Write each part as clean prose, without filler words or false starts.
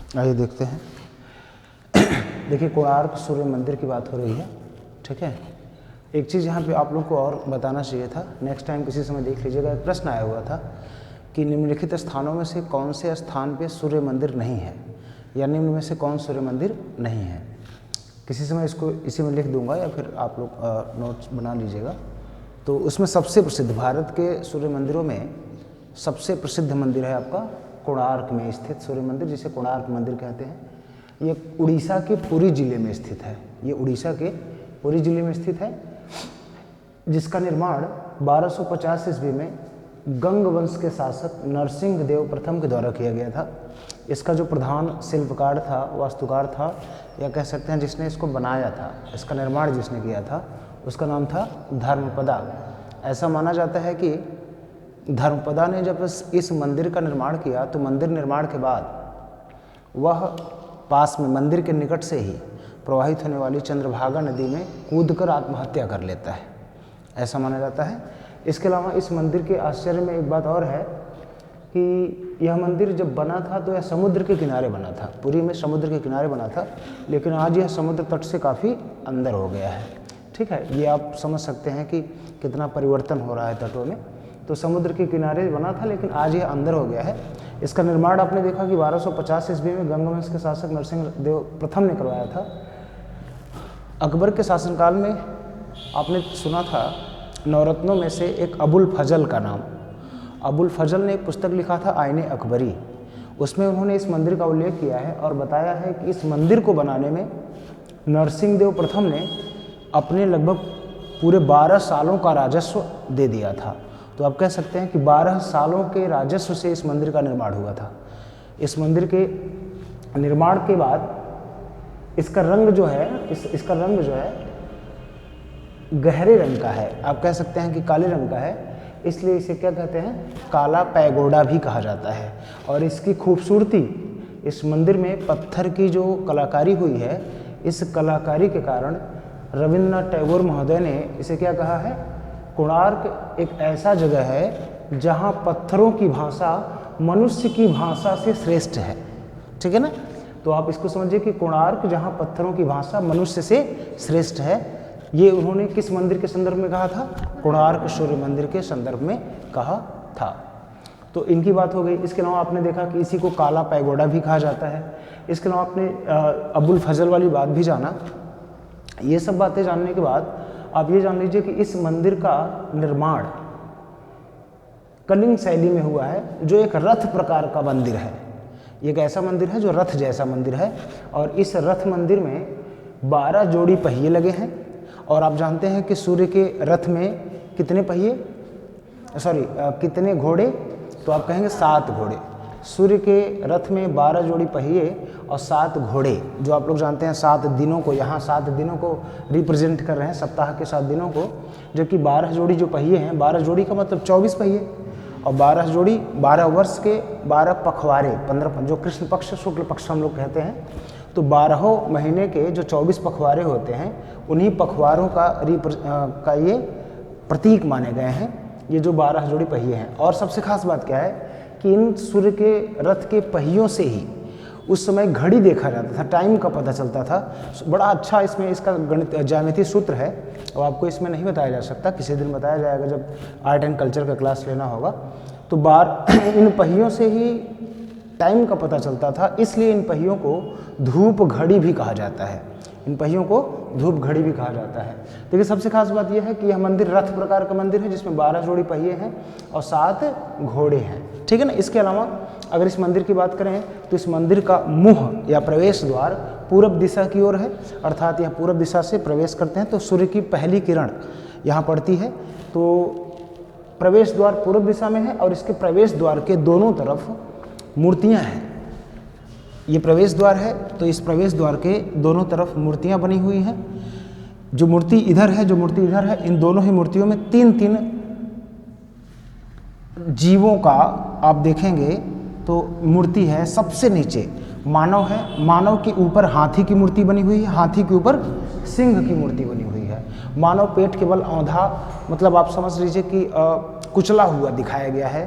आइए देखते हैं। देखिए, कोणार्क सूर्य मंदिर की बात हो रही है, ठीक है। एक चीज़ यहाँ पे आप लोग को और बताना चाहिए था, नेक्स्ट टाइम किसी समय देख लीजिएगा। एक प्रश्न आया हुआ था कि निम्नलिखित स्थानों में से कौन से स्थान पे सूर्य मंदिर नहीं है, या निम्न में से कौन सूर्य मंदिर नहीं है। किसी समय इसको इसी में लिख दूंगा या फिर आप लोग नोट्स बना लीजिएगा। तो उसमें सबसे प्रसिद्ध, भारत के सूर्य मंदिरों में सबसे प्रसिद्ध मंदिर है आपका कोणार्क में स्थित सूर्य मंदिर, जिसे कोणार्क मंदिर कहते हैं। ये उड़ीसा के पुरी जिले में स्थित है। ये उड़ीसा के पुरी जिले में स्थित है, जिसका निर्माण 1250 ईस्वी में गंग वंश के शासक नरसिंह देव प्रथम के द्वारा किया गया था। इसका जो प्रधान शिल्पकार था, वास्तुकार था, या कह सकते हैं जिसने इसको बनाया था, इसका निर्माण जिसने किया था, उसका नाम था धर्मपदा। ऐसा माना जाता है कि धर्मपदा ने जब इस मंदिर का निर्माण किया तो मंदिर निर्माण के बाद वह पास में मंदिर के निकट से ही प्रवाहित होने वाली चंद्रभागा नदी में कूदकर आत्महत्या कर लेता है, ऐसा माना जाता है। इसके अलावा इस मंदिर के आश्चर्य में एक बात और है कि यह मंदिर जब बना था तो यह समुद्र के किनारे बना था, पुरी में समुद्र के किनारे बना था, लेकिन आज यह समुद्र तट से काफ़ी अंदर हो गया है, ठीक है। ये आप समझ सकते हैं कि कितना परिवर्तन हो रहा है तटों में। तो समुद्र के किनारे बना था, लेकिन आज यह अंदर हो गया है। इसका निर्माण आपने देखा कि 1250 ईस्वी में गंग वंश के शासक नरसिंह देव प्रथम ने करवाया था। अकबर के शासनकाल में आपने सुना था नवरत्नों में से एक अबुल फजल का नाम। अबुल फजल ने एक पुस्तक लिखा था आईने अकबरी, उसमें उन्होंने इस मंदिर का उल्लेख किया है और बताया है कि इस मंदिर को बनाने में नरसिंह देव प्रथम ने अपने लगभग पूरे 12 सालों का राजस्व दे दिया था। तो आप कह सकते हैं कि 12 सालों के राजस्व से इस मंदिर का निर्माण हुआ था। इस मंदिर के निर्माण के बाद इसका रंग जो है, इसका रंग जो है गहरे रंग का है। आप कह सकते हैं कि काले रंग का है, इसलिए इसे क्या कहते हैं, काला पैगोडा भी कहा जाता है। और इसकी खूबसूरती, इस मंदिर में पत्थर की जो कलाकारी हुई है, इस कलाकारी के कारण रविन्द्रनाथ टैगोर महोदय ने इसे क्या कहा है, कोणार्क एक ऐसा जगह है जहाँ पत्थरों की भाषा मनुष्य की भाषा से श्रेष्ठ है, ठीक है ना। तो आप इसको समझिए कि कोणार्क जहाँ पत्थरों की भाषा मनुष्य से श्रेष्ठ है, ये उन्होंने किस मंदिर के संदर्भ में कहा था, कोणार्क सूर्य मंदिर के संदर्भ में कहा था। तो इनकी बात हो गई। इसके अलावा आपने देखा कि इसी को काला पैगोडा भी कहा जाता है। इसके अलावा आपने अबुल फजल वाली बात भी जाना। ये सब बातें जानने के बाद आप ये जान लीजिए कि इस मंदिर का निर्माण कलिंग शैली में हुआ है, जो एक रथ प्रकार का मंदिर है। ये एक ऐसा मंदिर है जो रथ जैसा मंदिर है, और इस रथ मंदिर में 12 जोड़ी पहिए लगे हैं। और आप जानते हैं कि सूर्य के रथ में कितने पहिए, कितने घोड़े, तो आप कहेंगे 7 घोड़े। सूर्य के रथ में 12 जोड़ी पहिए और 7 घोड़े, जो आप लोग जानते हैं 7 दिनों को, यहाँ 7 दिनों को रिप्रेजेंट कर रहे हैं, सप्ताह के 7 दिनों को। जबकि 12 जोड़ी जो पहिए हैं, 12 जोड़ी का मतलब 24 पहिए, और 12 जोड़ी 12 वर्ष के 12 पखवारे, 15 जो कृष्ण पक्ष शुक्ल पक्ष हम लोग कहते हैं। तो 12 महीने के जो 24 पखवारे होते हैं, उन्हीं पखवारों का ये प्रतीक माने गए हैं, ये जो 12 जोड़ी पहिए हैं। और सबसे खास बात क्या है कि इन सूर्य के रथ के पहियों से ही उस समय घड़ी देखा जाता था, टाइम का पता चलता था। बड़ा अच्छा इसमें इसका गणित ज्यामितीय सूत्र है, और आपको इसमें नहीं बताया जा सकता, किसी दिन बताया जाएगा जब आर्ट एंड कल्चर का क्लास लेना होगा। तो इन पहियों से ही टाइम का पता चलता था, इसलिए इन पहियों को धूप घड़ी भी कहा जाता है। इन पहियों को धूप घड़ी भी कहा जाता है। देखिए, सबसे खास बात यह है कि यह मंदिर रथ प्रकार का मंदिर है, जिसमें 12 जोड़ी पहिए हैं और 7 घोड़े हैं, ठीक है ना। इसके अलावा अगर इस मंदिर की बात करें तो इस मंदिर का मुंह या प्रवेश द्वार पूरब दिशा की ओर है, अर्थात यह पूरब दिशा से प्रवेश करते हैं तो सूर्य की पहली किरण यहाँ पड़ती है। तो प्रवेश द्वार पूरब दिशा में है, और इसके प्रवेश द्वार के दोनों तरफ मूर्तियाँ हैं। ये प्रवेश द्वार है, तो इस प्रवेश द्वार के दोनों तरफ मूर्तियाँ बनी हुई हैं। जो मूर्ति इधर है, जो मूर्ति इधर है, इन दोनों ही मूर्तियों में 3-3 जीवों का आप देखेंगे तो मूर्ति है। सबसे नीचे मानव है, मानव के ऊपर हाथी की मूर्ति बनी हुई है, हाथी के ऊपर सिंह की मूर्ति बनी हुई है। मानव पेट के बल औंधा, मतलब आप समझ लीजिए कि कुचला हुआ दिखाया गया है।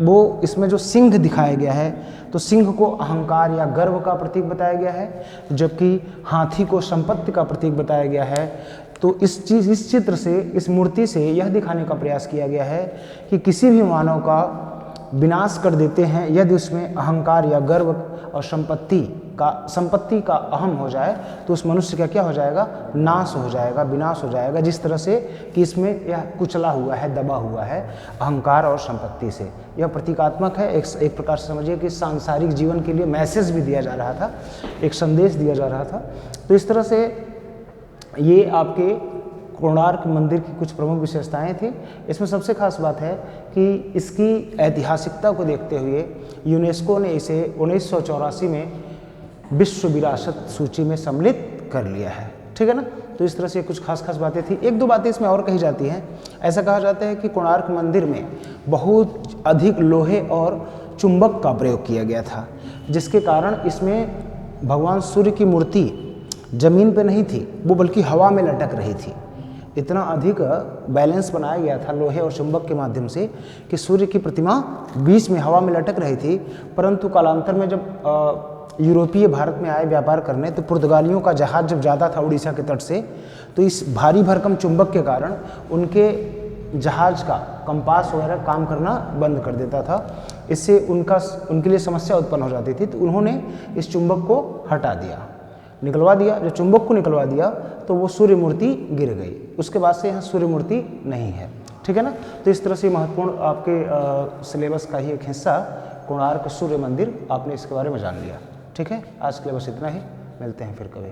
वो इसमें जो सिंह दिखाया गया है, तो सिंह को अहंकार या गर्व का प्रतीक बताया गया है, जबकि हाथी को संपत्ति का प्रतीक बताया गया है। तो इस चित्र से, इस मूर्ति से यह दिखाने का प्रयास किया गया है कि किसी भी मानव का विनाश कर देते हैं यदि उसमें अहंकार या गर्व और संपत्ति का अहम हो जाए, तो उस मनुष्य का क्या हो जाएगा, नाश हो जाएगा, विनाश हो जाएगा। जिस तरह से कि इसमें यह कुचला हुआ है, दबा हुआ है अहंकार और संपत्ति से। यह प्रतीकात्मक है, एक प्रकार से समझिए कि सांसारिक जीवन के लिए मैसेज भी दिया जा रहा था, एक संदेश दिया जा रहा था। तो इस तरह से ये आपके कोणार्क मंदिर की कुछ प्रमुख विशेषताएं थी। इसमें सबसे खास बात है कि इसकी ऐतिहासिकता को देखते हुए यूनेस्को ने इसे 1984 में विश्व विरासत सूची में सम्मिलित कर लिया है, ठीक है ना। तो इस तरह से कुछ खास बातें थी। एक दो बातें इसमें और कही जाती हैं। ऐसा कहा जाता है कि कोणार्क मंदिर में बहुत अधिक लोहे और चुंबक का प्रयोग किया गया था, जिसके कारण इसमें भगवान सूर्य की मूर्ति जमीन पे नहीं थी, वो बल्कि हवा में लटक रही थी। इतना अधिक बैलेंस बनाया गया था लोहे और चुंबक के माध्यम से कि सूर्य की प्रतिमा बीच में हवा में लटक रही थी। परंतु कालांतर में जब यूरोपीय भारत में आए व्यापार करने, तो पुर्तगालियों का जहाज जब जाता था उड़ीसा के तट से, तो इस भारी भरकम चुंबक के कारण उनके जहाज का कंपास वगैरह काम करना बंद कर देता था। इससे उनके लिए समस्या उत्पन्न हो जाती थी। तो उन्होंने इस चुंबक को हटा दिया, निकलवा दिया। जब चुंबक को निकलवा दिया तो वो सूर्य मूर्ति गिर गई। उसके बाद से यहाँ सूर्य मूर्ति नहीं है, ठीक है ना। तो इस तरह से महत्वपूर्ण आपके सिलेबस का ही एक हिस्सा कोणार्क सूर्य मंदिर, आपने इसके बारे में जान लिया, ठीक है। आज के लिए बस इतना ही, मिलते हैं फिर कभी।